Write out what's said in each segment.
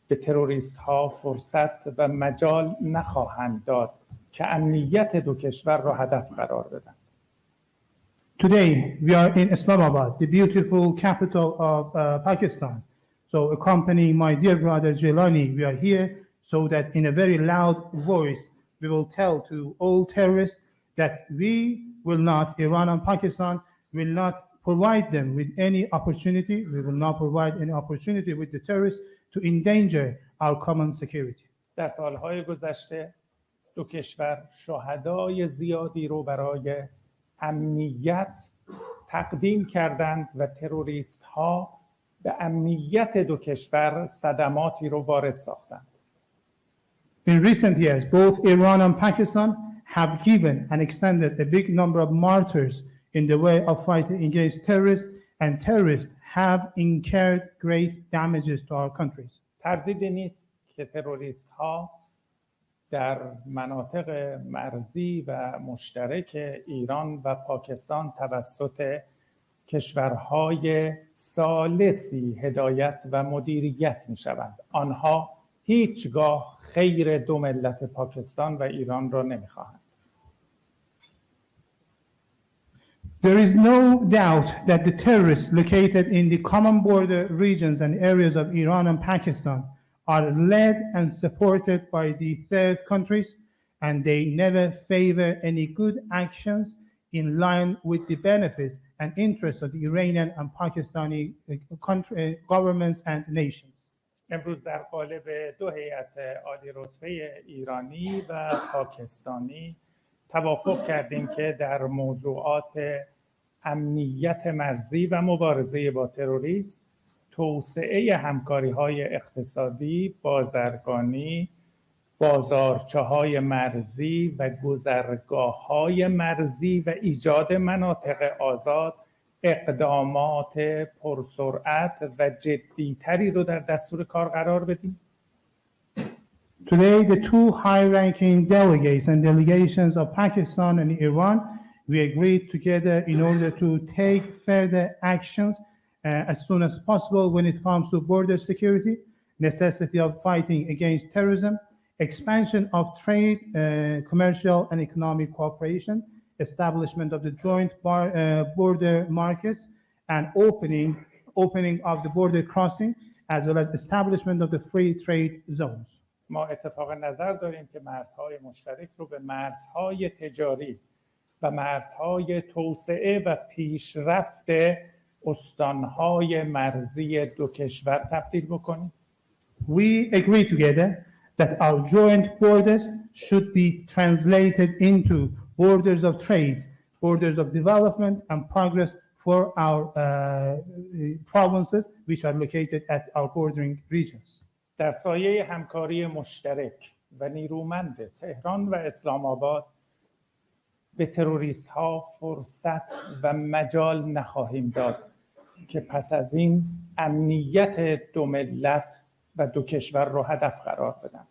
به تروریست ها فرصت و مجال نخواهند داد که امنیت دو کشور را هدف قرار بدن. Today, we are in Islamabad, the beautiful capital of Pakistan. So accompanying my dear brother Jelani, we are here so that in a very loud voice, we will tell to all terrorists that we will not, Iran and Pakistan, will not provide them with any opportunity. We will not provide any opportunity with the terrorists to endanger our common security. در سالهای گذشته دو کشور شهدای زیادی رو برای امنیت تقدیم کردند و تروریست ها به امنیت دو کشور صدماتی رو وارد ساختند. In recent years, both Iran and Pakistan have given and extended a big number of martyrs in the way of fighting against terrorists, and terrorists have incurred great damages to our countries. تردیدی نیست که تروریست ها در مناطق مرزی و مشترک ایران و پاکستان توسط کشورهای ثالثی هدایت و مدیریت می شوند. آنها هیچگاه خیر دو ملت پاکستان و ایران را نمی خواهند. There is no doubt that the terrorists located in the common border regions and areas of Iran and Pakistan are led and supported by the third countries, and they never favor any good actions in line with the benefits and interests of the Iranian and Pakistani governments and nations. امروز در قالب دو هیئت عالی رتبه ایرانی و پاکستانی توافق کردیم که در موضوعات امنیت مرزی و مبارزه با تروریسم، توسعه همکاری‌های اقتصادی، بازرگانی، بازارچه‌های مرزی و گذرگاه‌های مرزی و ایجاد مناطق آزاد اقدامات پرسرعت و جدی‌تری رو در دستور کار قرار بدیم. Today, the two high-ranking delegates and delegations of Pakistan and Iran, we agreed together in order to take further actions as soon as possible when it comes to border security, necessity of fighting against terrorism, expansion of trade, commercial and economic cooperation, establishment of the joint border markets, and opening of the border crossing, as well as establishment of the free trade zones. ما اتفاق نظر داریم که مرزهای مشترک رو به مرزهای تجاری و مرزهای توسعه و پیشرفت استانهای مرزی دو کشور تبدیل بکنیم. We agree together that our joint borders should be translated into borders of trade, borders of development and progress for our provinces which are located at our bordering regions. در سایه همکاری مشترک و نیرومند تهران و اسلام آباد به تروریست ها فرصت و مجال نخواهیم داد که پس از این امنیت دو ملت و دو کشور را هدف قرار بدن.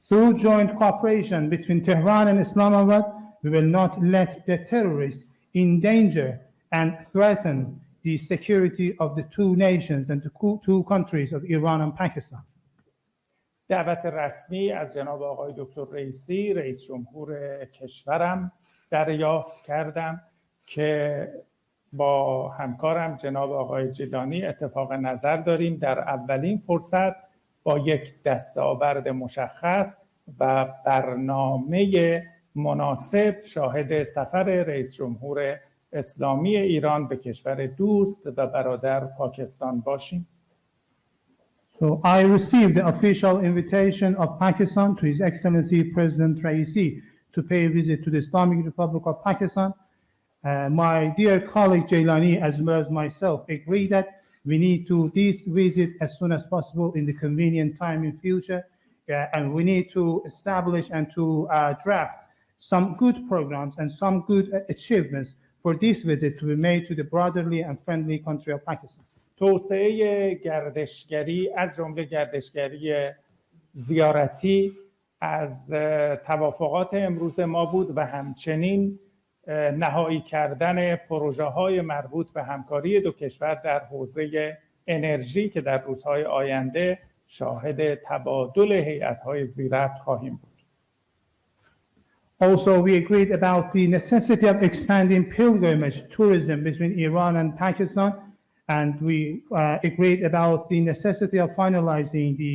Through joint cooperation between Tehran and Islamabad, we will not let the terrorists endanger and threaten the security of the two nations and the two countries of Iran and Pakistan. دعوت رسمی از جناب آقای دکتر رئیسی، رئیس جمهور کشورم دریافت کردم که با همکارم جناب آقای جیلانی اتفاق نظر داریم در اولین فرصت با یک دستاورد مشخص و برنامه مناسب شاهد سفر رئیس جمهور اسلامی ایران به کشور دوست و برادر پاکستان باشیم. So I received the official invitation of Pakistan to His Excellency President Raisi to pay a visit to the Islamic Republic of Pakistan. My dear colleague Jailani as well as myself agree that we need to this visit as soon as possible in the convenient time in future, and we need to establish and to draft some good programs and some good achievements for this visit to be made to the brotherly and friendly country of Pakistan. توسعه گردشگری از جمله گردشگری زیارتی از توافقات امروز ما بود و همچنین نهایی کردن پروژه‌های مربوط به همکاری دو کشور در حوزه انرژی که در روزهای آینده شاهد تبادل هیئت‌های ذی‌ربط خواهیم بود. Also, we agreed about the necessity of expanding pilgrimage tourism between Iran and Pakistan, and we agreed about the necessity of finalizing the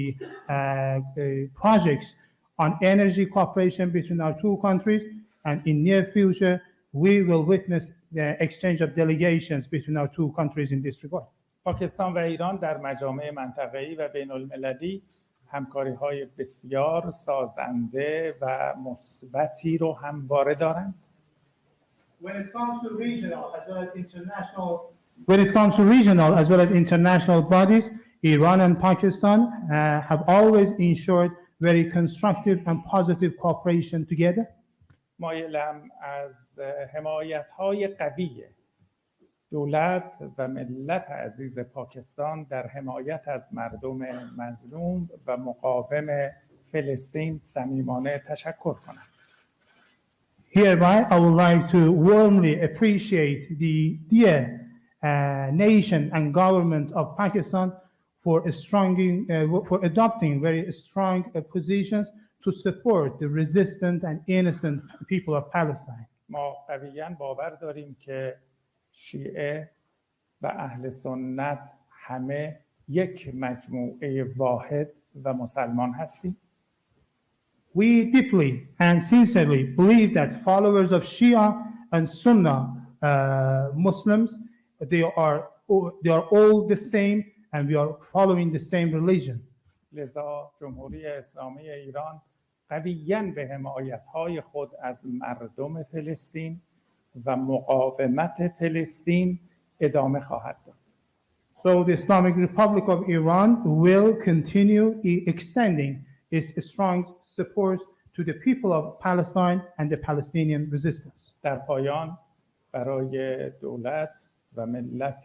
projects on energy cooperation between our two countries, and in near future, we will witness the exchange of delegations between our two countries in this regard. پاکستان و ایران در مجامع منطقه‌ای و بین‌المللی همکاری‌های بسیار سازنده و مثبتی رو همواره دارند. When it comes to regional as well as international bodies, Iran and Pakistan have always ensured very constructive and positive cooperation together. مایلم از حمایت‌های قوی دولت و ملت عزیز پاکستان در حمایت از مردم مظلوم و مقاوم فلسطین صمیمانه تشکر کنم. Hereby, I would like to warmly appreciate the dear nation and government of Pakistan for adopting very strong positions to support the resistant and innocent people of Palestine. ما قویاً باور داریم که شیعه و اهل سنت همه یک مجموعه واحد و مسلمان هستیم. We deeply and sincerely believe that followers of Shia and Sunnah Muslims, they are all the same, and we are following the same religion. لذا جمهوری اسلامی ایران قویاً به حمایت‌های خود از مردم فلسطین و مقاومت فلسطین ادامه خواهد داد. So the Islamic Republic of Iran will continue extending its strong support to the people of Palestine and the Palestinian resistance. در پایان برای دولت و ملت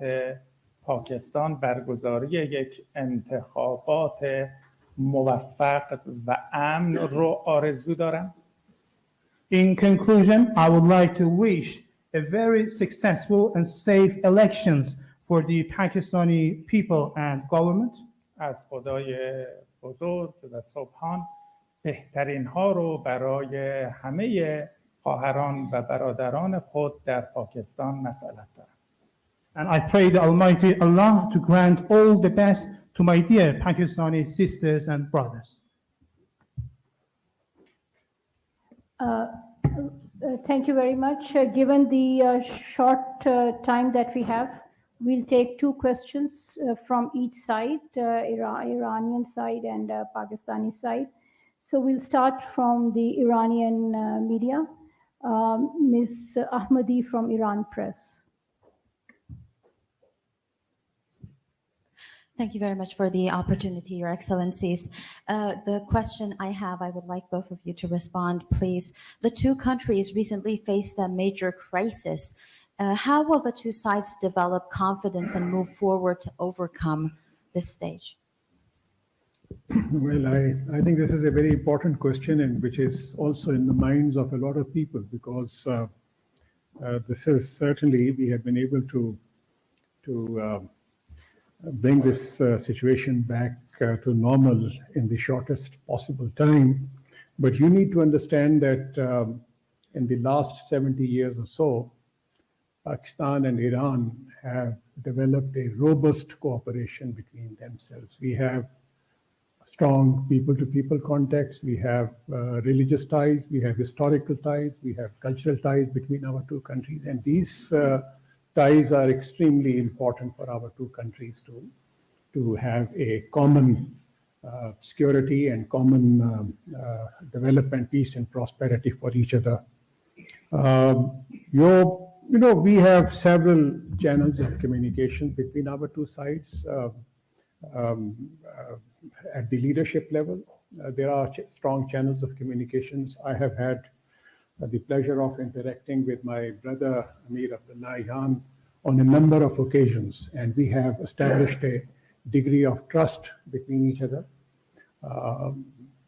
پاکستان برگزاری یک انتخابات موفق و امن رو آرزو دارم. In conclusion, I would like to wish a very successful and safe elections for the Pakistani people and government. از خدای بزرگ و سبحان بهترین ها رو برای همه خواهران و برادران خود در پاکستان مسئلت دارم. And I pray the Almighty Allah to grant all the best to my dear Pakistani sisters and brothers. Thank you very much. Given the short time that we have, we'll take two questions from each side, Iranian side and Pakistani side. So we'll start from the Iranian media. Ms. Ahmadi from Iran Press. Thank you very much for the opportunity, Your Excellencies. The question I have, I would like both of you to respond, please. The two countries recently faced a major crisis. How will the two sides develop confidence and move forward to overcome this stage? Well, I think this is a very important question, and which is also in the minds of a lot of people, because this is certainly, we have been able to bring this situation back to normal in the shortest possible time. But you need to understand that in the last 70 years or so, Pakistan and Iran have developed a robust cooperation between themselves. We have strong people-to-people contacts, we have religious ties, we have historical ties, we have cultural ties between our two countries, and these ties are extremely important for our two countries to have a common security and common development, peace and prosperity for each other. We have several channels of communication between our two sides. At the leadership level, there are strong channels of communications. I have had the pleasure of interacting with my brother Amir Abdullah Ihan on a number of occasions, and we have established a degree of trust between each other.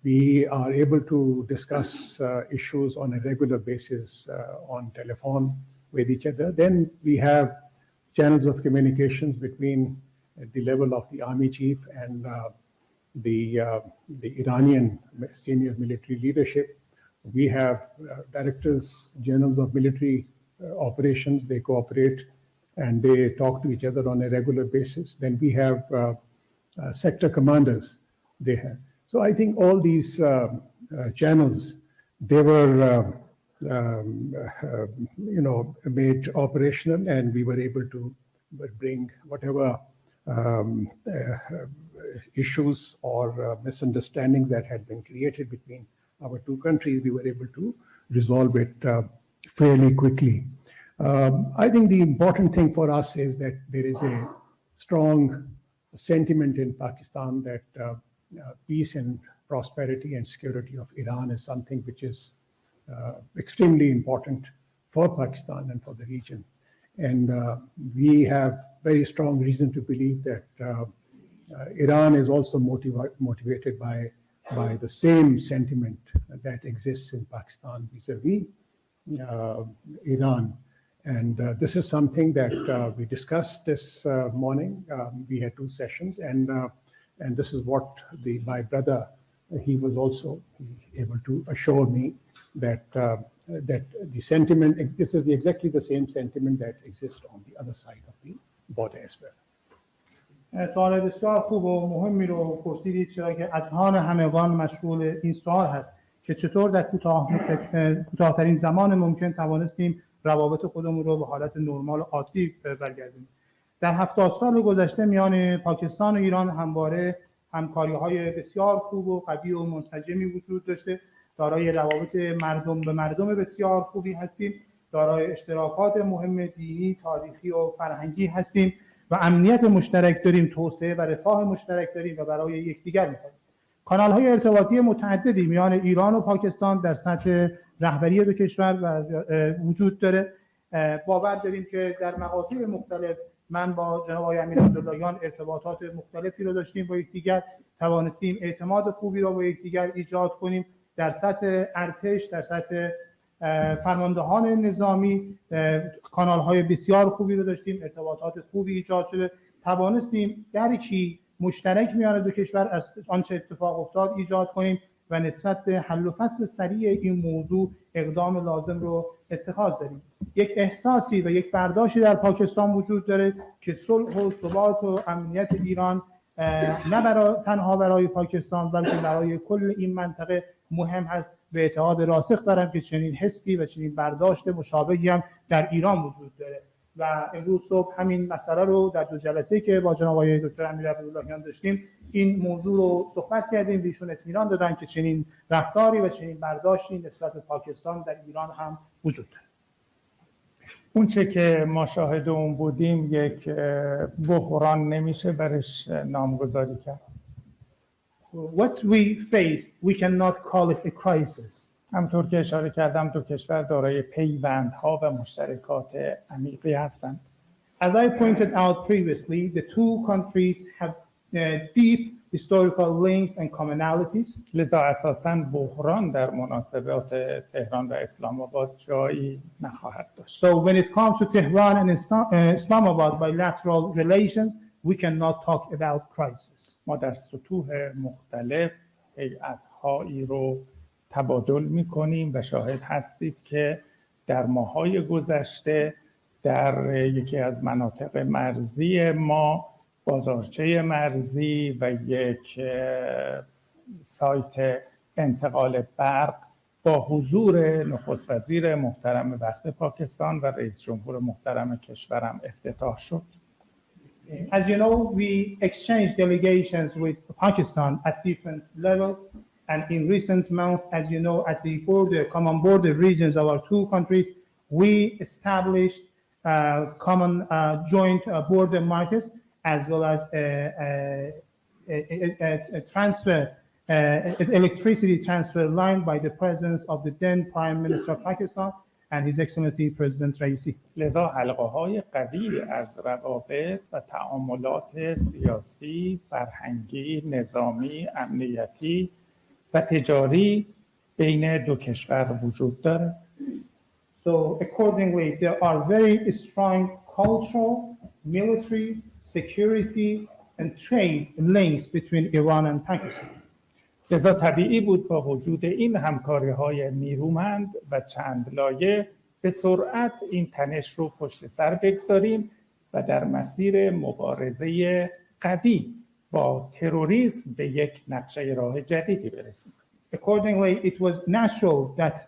We are able to discuss issues on a regular basis on telephone with each other. Then we have channels of communications between at the level of the army chief and the Iranian senior military leadership. We have directors generals of military operations. They cooperate and they talk to each other on a regular basis. Then we have sector commanders. They have. So I think all these channels, they were made operational, and we were able to bring whatever issues or misunderstandings that had been created between our two countries. We were able to resolve it fairly quickly. I think the important thing for us is that there is a strong sentiment in Pakistan that peace and prosperity and security of Iran is something which is extremely important for Pakistan and for the region. And we have very strong reason to believe that Iran is also motivated by the same sentiment that exists in Pakistan vis-a-vis Iran. And this is something that we discussed this morning. We had 2 sessions, and this is what my brother, he was also able to assure me that that the sentiment, this is exactly the same sentiment that exists on the other side of the border as well. سوال بسیار خوب و مهمی رو پرسیدید، چرا که اذهان همگان مشغول این سوال هست که چطور در کوتاه‌ترین زمان ممکن توانستیم روابط خودمون رو به حالت نرمال و عادی برگردونیم. در 70 سال گذشته میان پاکستان و ایران همواره همکاری‌های بسیار خوب و قوی و منسجمی وجود داشته. دارای روابط مردم به مردم بسیار خوبی هستیم، دارای اشتراکات مهم دینی، تاریخی و فرهنگی هستیم و امنیت مشترک داریم، توسعه و رفاه مشترک داریم و برای یکدیگر می‌خوایم. کانال‌های ارتباطی متعددی میان ایران و پاکستان در سطح رهبری دو کشور وجود داره. باور داریم که در مقاطع مختلف من با جناب آقای امیر عبداللهیان ارتباطات مختلفی رو داشتیم با یکدیگر، توانستیم اعتماد خوبی رو با یکدیگر ایجاد کنیم. در سطح ارتش، در سطح فرماندهان نظامی کانال‌های بسیار خوبی رو داشتیم، ارتباطات خوبی ایجاد شده، توانستیم درکی مشترک میان دو کشور از آنچه اتفاق افتاد ایجاد کنیم و نسبت به حل و فصل سریع این موضوع اقدام لازم رو اتخاذ داریم. یک احساسی و یک برداشتی در پاکستان وجود داره که صلح و ثبات و امنیت ایران نه تنها برای پاکستان بلکه برای کل این منطقه مهم هست. به اعتقاد راسخ دارم که چنین حسی و چنین برداشت مشابهی هم در ایران وجود داره و امروز صبح همین مسئله رو در 2 جلسه‌ای که با جناب آقای دکتر امیر عبداللهیان داشتیم این موضوع رو صحبت کردیم. ایشون اطمینان دادن که چنین رفتاری و چنین برداشتی نسبت به پاکستان در ایران هم وجود داره. اون چه که ما شاهد اون بودیم یک بحران نمیشه برش نامگذاری کرد. What we faced, we cannot call it a crisis. همطور که اشاره کردم دو کشور دارای پیوندها و مشترکات عمیقی هستند. As I pointed out previously, the 2 countries have deep historical links and commonalities. لذا اساساً بحران در مناسبات تهران و اسلام آباد جایی نخواهد داشت. So when it comes to Tehran and Islamabad bilateral relations, we cannot talk about crisis. ما در سطوح مختلف هیئت‌هایی رو تبادل می‌کنیم و شاهد هستید که در ماه‌های گذشته در یکی از مناطق مرزی ما بازارچه مرزی و یک سایت انتقال برق با حضور نخست وزیر محترم وقت پاکستان و رئیس جمهور محترم کشورم افتتاح شد. As you know, we exchanged delegations with Pakistan at different levels, and in recent months, as you know, at the common border regions of our 2 countries, we established common joint border markets as well as a transfer, electricity transfer line by the presence of the then Prime Minister of Pakistan and His Excellency President Raisi. لذا حلقه‌های قوی از روابط و تعاملات سیاسی، فرهنگی، نظامی، امنیتی و تجاری بین دو کشور وجود دارد. So accordingly, there are very strong cultural, military, security, and trade links between Iran and Pakistan. لذا طبیعی بود با وجود این همکاری‌های نیرومند و چند لایه به سرعت این تنش رو پشت سر بگذاریم و در مسیر مبارزه قوی با تروریسم به یک نقشه راه جدیدی برسیم. Accordingly, it was natural that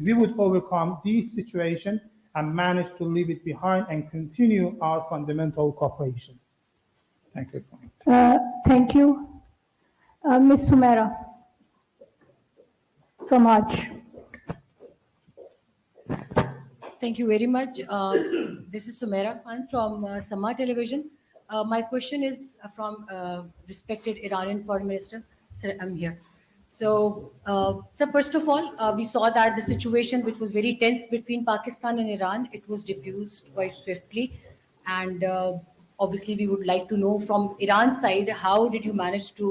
we would overcome this situation and manage to leave it behind and continue our fundamental cooperation. Thank you so much. Thank you. Ms. Sumera from Hajj. Thank you very much. This is Sumera Khan from Sama Television. My question is from respected Iranian Foreign Minister. Sir, I'm here. So, first of all, we saw that the situation which was very tense between Pakistan and Iran, it was diffused quite swiftly. And obviously, we would like to know from Iran's side, how did you manage to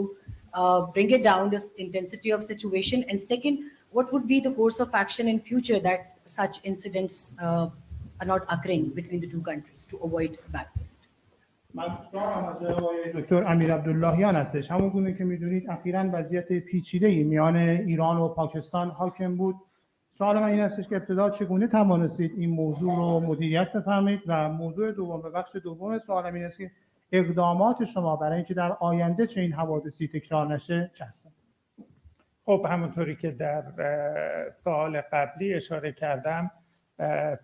bring it down, the intensity of situation? And second, what would be the course of action in future that such incidents are not occurring between the two countries to avoid backlash? من سوالم از آقای دکتر امیر عبداللهیان هستش. همون گونه که میدونید اخیراً وضعیت پیچیده‌ای میان ایران و پاکستان حاکم بود. سوال من این هستش که ابتدا چگونه توانستید این موضوع رو مدیریت بفرمایید و موضوع دوم و بخش دوم سوالم این است که اقدامات شما برای اینکه در آینده چه این حوادثی تکرار نشه چه هستند؟ خب همونطوری که در سوال قبلی اشاره کردم،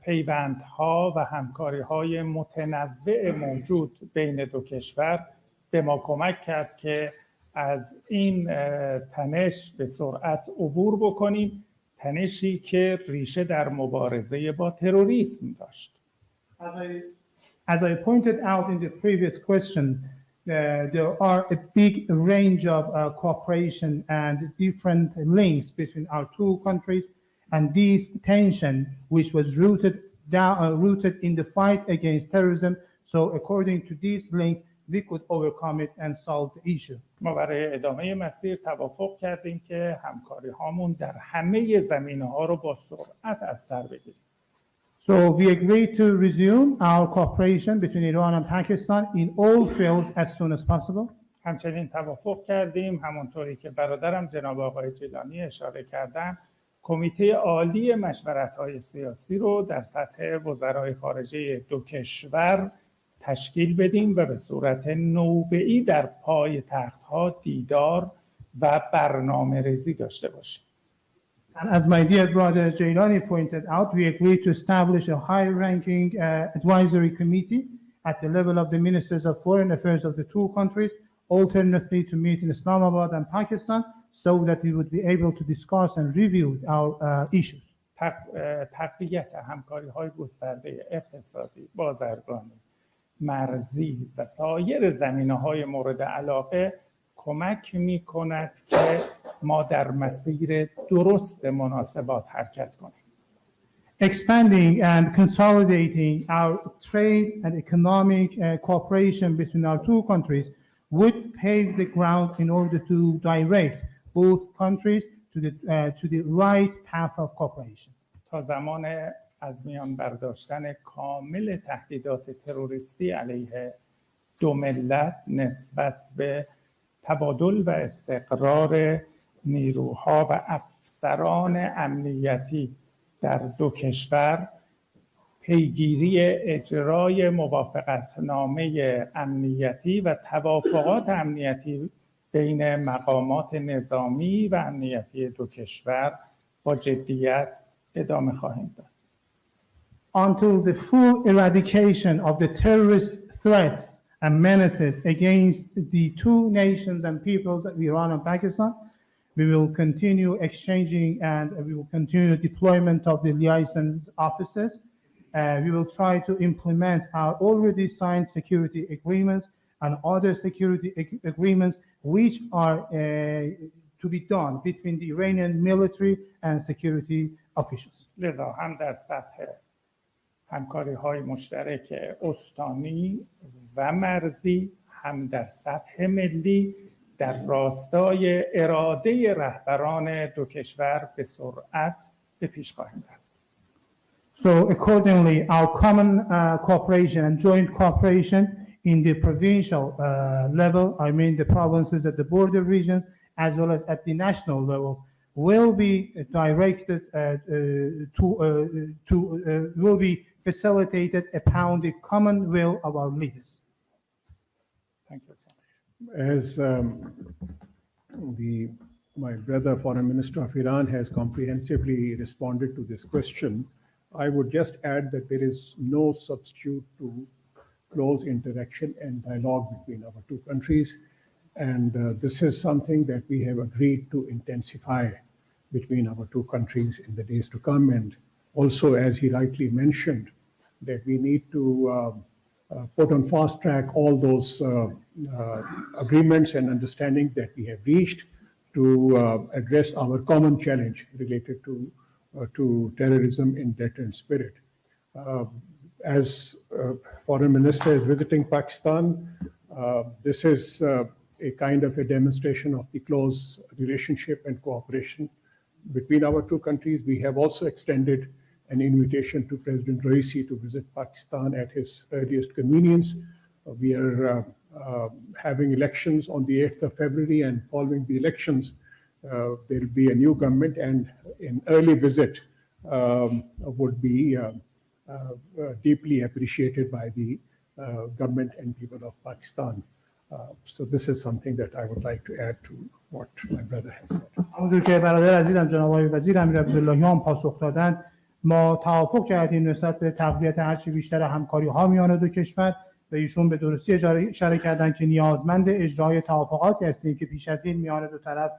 پیوندها و همکاری‌های متنوع موجود بین دو کشور به ما کمک کرد که از این تنش به سرعت عبور بکنیم، تنشی که ریشه در مبارزه با تروریسم داشت. As I pointed out in the previous question, there are a big range of cooperation and different links between our two countries. And this tension, which was rooted in the fight against terrorism, so according to these links, we could overcome it and solve the issue. ما برای ادامه مسیر توافق کردیم که همکاری هامون در همه زمینه‌ها رو با سرعت از سر بگیریم. So we agreed to resume our cooperation between Iran and Pakistan in all fields as soon as possible. همچنین توافق کردیم، همونطوری که برادرم جناب آقای جیلانی اشاره کردن، کمیته عالی مشورت‌های سیاسی رو در سطح وزرای خارجه دو کشور تشکیل بدیم و به صورت نوبه‌ای در پای تخت‌ها دیدار و برنامه‌ریزی داشته باشیم. And as my dear brother Jailani pointed out, we agreed to establish a high-ranking advisory committee at the level of the ministers of foreign affairs of the two countries, alternately to meet in Islamabad and Pakistan, so that we would be able to discuss and review our issues. تقویت همکاری‌های گسترده اقتصادی، بازرگانی، مرزی و سایر زمینه‌های مورد علاقه کمک می‌کند که ما در مسیر درست مناسبات حرکت کنیم. Expanding and consolidating our trade and economic cooperation between our two countries would pave the ground in order to direct both countries to the right path of cooperation. تا زمان از میان برداشتن کامل تهدیدات تروریستی علیه دو ملت نسبت به تبادل و استقرار نیروها و افسران امنیتی در دو کشور، پیگیری اجرای موافقتنامه امنیتی و توافقات امنیتی بین مقامات نظامی و امنیتی دو کشور با جدیت ادامه خواهیم داد. Until the full eradication of the terrorist threats and menaces against the two nations and peoples of Iran and Pakistan, we will continue exchanging and we will continue the deployment of the liaison officers. We will try to implement our already signed security agreements and other security agreements which are to be done between the Iranian military and security officials. لذا هم در سطح همکاری‌های مشترک استانی و مرزی، هم در سطح ملی در راستای اراده رهبران دو کشور به سرعت به پیش خواهیم رفت. So accordingly, our common cooperation and joint cooperation in the provincial level, I mean the provinces at the border regions, as well as at the national levels, will be directed will be facilitated upon the common will of our leaders. Thank you, sir. As my brother, Foreign Minister of Iran, has comprehensively responded to this question, I would just add that there is no substitute to close interaction and dialogue between our two countries. And this is something that we have agreed to intensify between our two countries in the days to come. And also, as he rightly mentioned, that we need to put on fast track all those agreements and understanding that we have reached to address our common challenge related to terrorism in deterrent spirit. As Foreign Minister is visiting Pakistan, this is a kind of a demonstration of the close relationship and cooperation between our two countries. We have also extended an invitation to President Raisi to visit Pakistan at his earliest convenience. We are having elections on the 8th of February, and following the elections, there will be a new government, and an early visit would be deeply appreciated by the government and people of Pakistan. So this is something that I would like to add to what my brother has said. همونطور که برادر عزیزم جناب آقای وزیر امیر عبداللهیان پاسخ دادند، ما توافق کردیم نسبت به تقویت هرچی بیشتر همکاری ها میان دو کشور و ایشون به درستی اشاره کردن که نیازمند اجرای توافقاتی هستیم که پیش از این میان دو طرف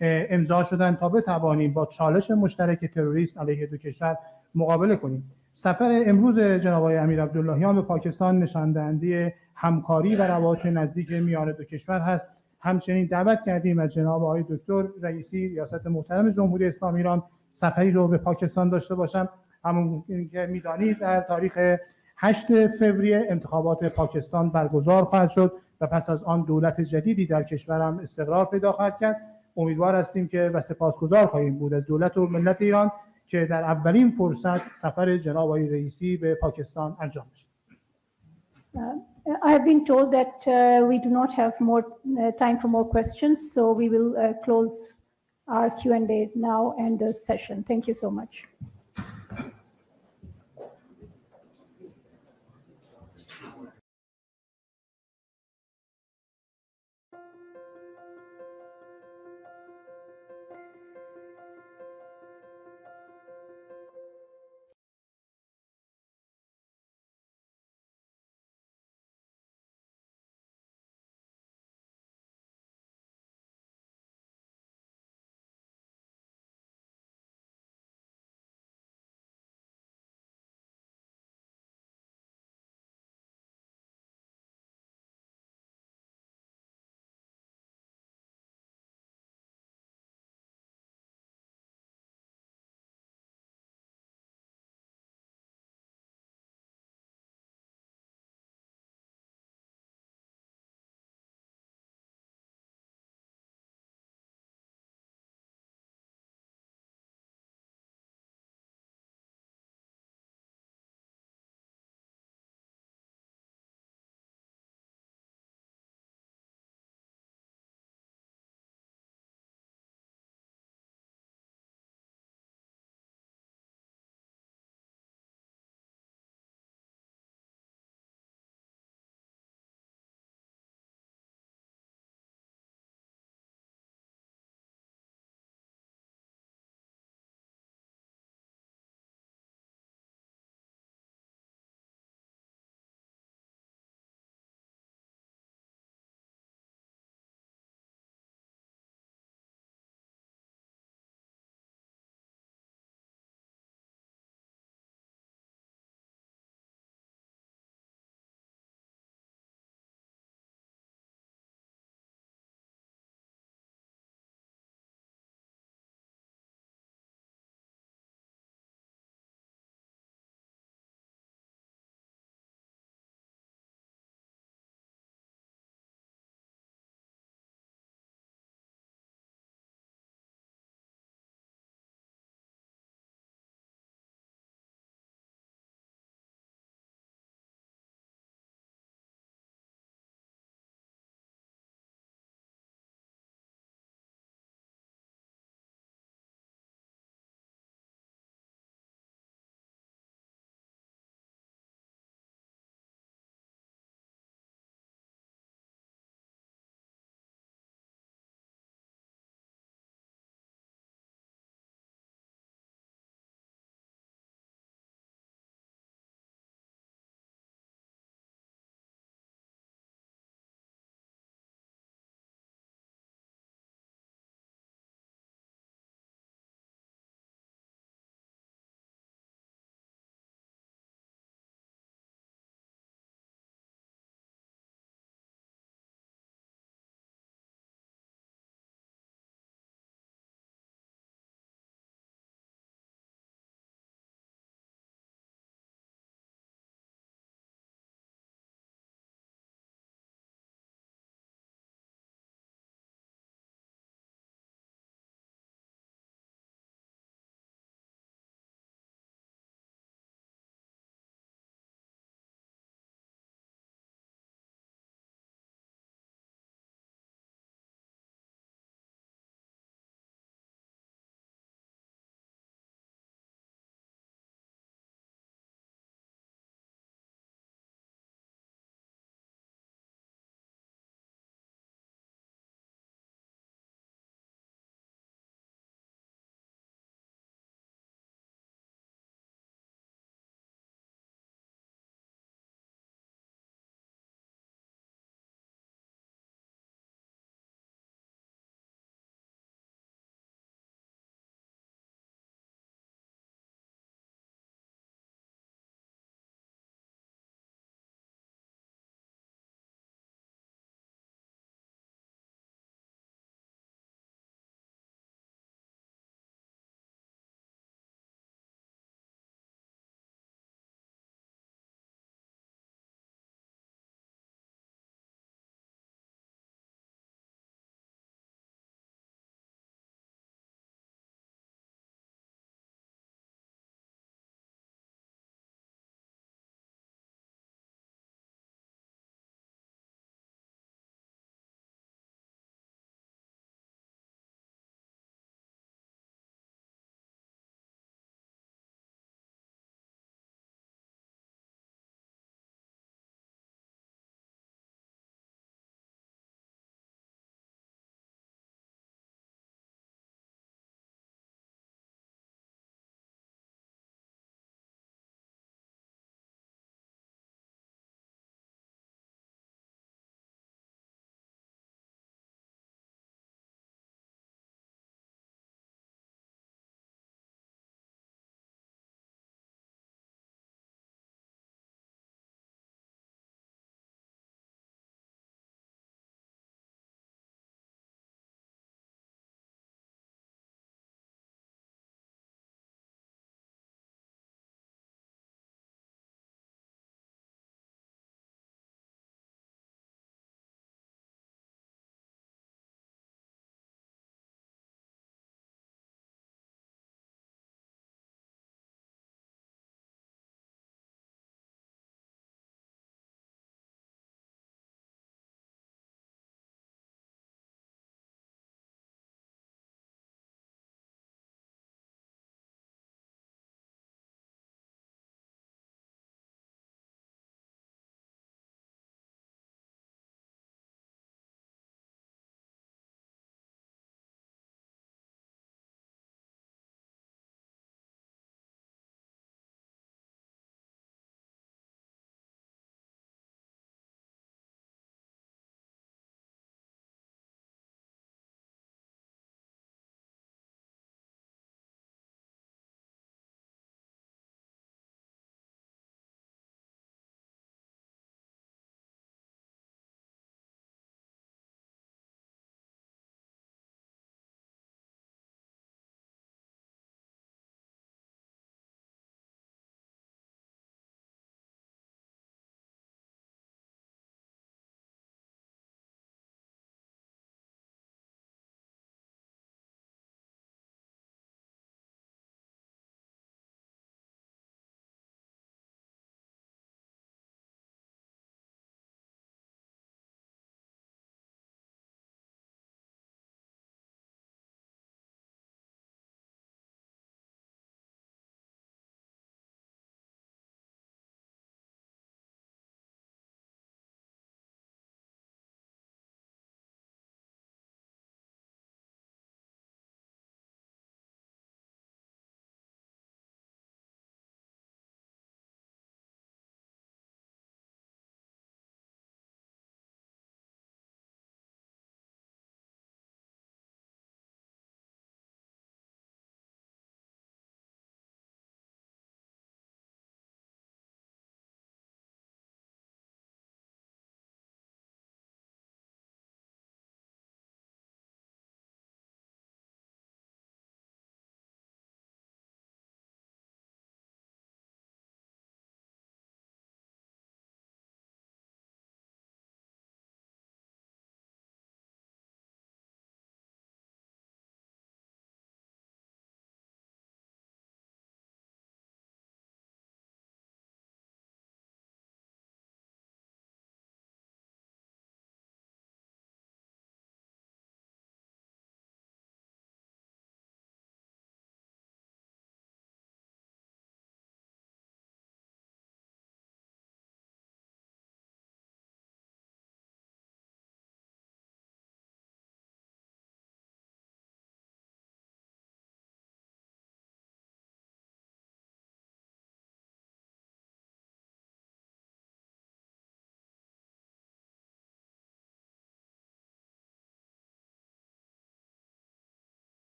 امضا شدن تا بتوانیم با چالش مشترک تروریسم علیه دو کشور مقابله کنیم. سفر امروز جناب آقای امیر عبداللهیان به پاکستان نشان دهنده همکاری و روابط نزدیک میان دو کشور هست. همچنین دعوت کردیم از جناب آقای دکتر رئیسی ریاست محترم جمهوری اسلامی ایران سفری رو به پاکستان داشته باشم. همون که میدانید در تاریخ 8 فوریه انتخابات پاکستان برگزار خواهد شد و پس از آن دولت جدیدی در کشورم استقرار پیدا خواهد کرد. امیدوار هستیم که و سپاسگزار خواهیم بود از دولت و ملت ایران که در اولین فرصت سفر جناب آقای رئیسی به پاکستان انجام شد. I have been told that we do not have more time for more questions, so we will close our Q&A now and the session. Thank you so much.